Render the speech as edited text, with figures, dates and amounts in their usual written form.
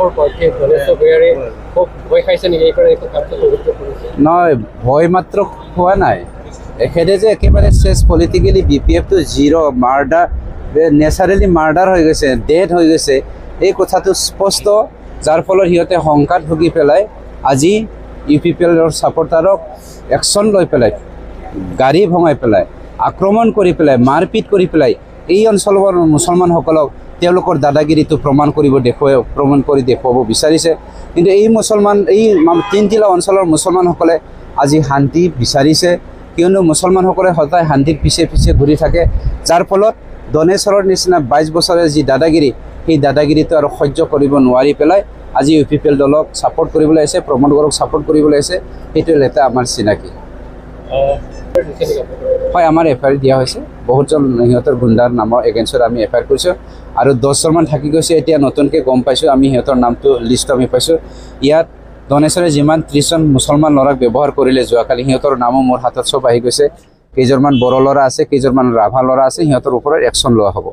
বিজেপিৰ প্ৰাৰ্থী ধনেশ্বৰ ভূঞাৰে খুব ভয় খাইছে নেকি এইকাৰণে একো কামটো প্ৰবৃত্ত কৰিছে নহয় ভয় মাত্ৰ খোৱা নাই এখেতে যে একেবাৰে শেষ পলিটিকেলি BPF-টো জিৰ' মাৰ্ডাৰ নেচাৰেলি মাৰ্ডাৰ হৈ গৈছে ডেথ হৈ গৈছে এই কথাটো স্পষ্ট যাৰ ফলত সিহঁতে সংঘাত ভুগি পেলাই আজি UPPLৰ ছাপৰ্টাৰক একশ্যন লৈ পেলাই গাড়ী ভঙাই পেলাই আক্ৰমণ কৰি পেলাই মাৰপিট কৰি পেলাই এই অঞ্চলৰ মুছলমানসকলক তেওঁলোকৰ দাদাগিৰিটো প্ৰমাণ কৰি দেখুৱাব বিচাৰিছে কিন্তু এই তিনটিলা অঞ্চলৰ মুছলমানসকলে আজি শান্তি বিচাৰিছে কিয়নো মুছলমানসকলে সদায় শান্তিৰ পিছে পিছে ঘূৰি থাকে যাৰ ফলত দনেশ্বৰৰ নিচিনা 22 বছৰৰ যি দাদাগিৰি সেই দাদাগিৰিটো আৰু সহ্য কৰিব নোৱাৰি পেলাই আজি UPPL দলক ছাপৰ্ট কৰিবলৈ আছে প্ৰমোদ গড়ক ছাপৰ্ট কৰিবলৈ আছে সেইটো লেটা আমাৰ চিনাকি হয় আমাৰ FIR দিয়া হৈছে বহুতজন সিহঁতৰ গুণ্ডাৰ নামৰ এগেইনষ্টত আমি FIR কৰিছোঁ আৰু 10জনমান থাকি গৈছে এতিয়া নতুনকৈ গম পাইছোঁ আমি সিহঁতৰ নামটো লিষ্ট আমি পাইছোঁ ইয়াত দনেশ্বৰে যিমান 30জন মুছলমান ল'ৰাক ব্যৱহাৰ কৰিলে যোৱাকালি সিহঁতৰ নামো মোৰ হাতত চব আহি গৈছে কেইজনমান বড়ো ল'ৰা আছে কেইজনমান ৰাভা ল'ৰা আছে সিহঁতৰ ওপৰত একশ্যন লোৱা হ'ব